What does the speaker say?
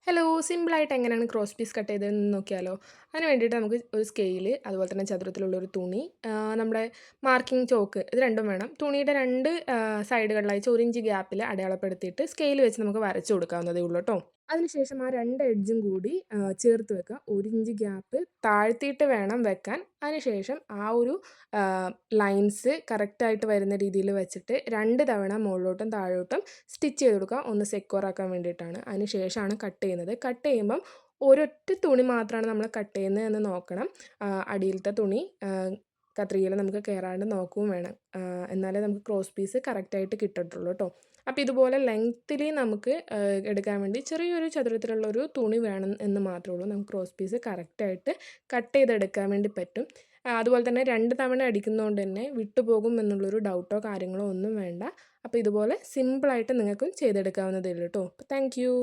Hello! സിമ്പിളായിട്ട് എങ്ങനെയാണ് cross piece cut ചെയ്തതെന്ന് നോക്കിയാലോ? അതിന് വേണ്ടിയിട്ട് നമുക്ക് ഒരു സ്കെയില്, അതുപോലെ തന്നെ ചതുരത്തിലുള്ള ഒരു തുണി, നമ്മുടെ മാർക്കിംഗ് ചോക്ക് ഇത് രണ്ടും വേണം. തുണിയുടെ 2 സൈഡുകളിലായി 1 ഇഞ്ച് ഗ്യാപ്പിൽ അടയാളപ്പെടുത്തിയിട്ട് സ്കെയിൽ വെച്ച് നമുക്ക് വരച്ചു കൊടുക്കാവുന്നതേ ഉള്ളൂ ട്ടോ. അതിനുശേഷം ആ 2 എഡ്ജും കൂടി ചേർത്ത് വെക്കുക. 1 ഇഞ്ച് ഗ്യാപ്പ് താഴ്ത്തിയിട്ട് വേണം വെക്കാൻ. അതിനുശേഷം ആ ഒരു ലൈൻസ് കറക്റ്റായിട്ട് വരുന്ന രീതിയിൽ വെച്ചിട്ട് 2 തവണ മുകളിലോട്ടും താഴോട്ടും സ്റ്റിച്ച് ചെയ്ത് കൊടുക്കുക. ഒന്ന് സെക്യൂർ ആക്കാൻ വേണ്ടിയിട്ടാണ്. അതിന് ശേഷമാണ് കട്ട് ചെയ്യുന്നത്. കട്ട് ചെയ്യുമ്പം ഒരൊറ്റ തുണി മാത്രമാണ് നമ്മൾ കട്ട് ചെയ്യുന്നത് എന്ന് നോക്കണം. അടിയിലത്തെ തുണി കത്രികയിൽ നമുക്ക് കയറാണ്ട് നോക്കുകയും വേണം. എന്നാലേ നമുക്ക് ക്രോസ് പീസ് കറക്റ്റായിട്ട് കിട്ടത്തുള്ളൂ ട്ടോ. അപ്പോൾ ഇതുപോലെ ലെങ്ത്തിൽ നമുക്ക് എടുക്കാൻ വേണ്ടി ചെറിയൊരു ചതുരത്തിലുള്ളൊരു തുണി വേണം എന്ന് മാത്രമേ ഉള്ളൂ. നമുക്ക് ക്രോസ് പീസ് കറക്റ്റായിട്ട് കട്ട് ചെയ്തെടുക്കാൻ വേണ്ടി പറ്റും. അതുപോലെ തന്നെ 2 തവണ അടിക്കുന്നതുകൊണ്ട് തന്നെ വിട്ടുപോകും എന്നുള്ളൊരു ഡൗട്ടോ കാര്യങ്ങളോ ഒന്നും വേണ്ട. അപ്പോൾ ഇതുപോലെ സിമ്പിളായിട്ട് നിങ്ങൾക്കും ചെയ്തെടുക്കാവുന്നതേ ഉള്ളൂ ട്ടോ. Thank you.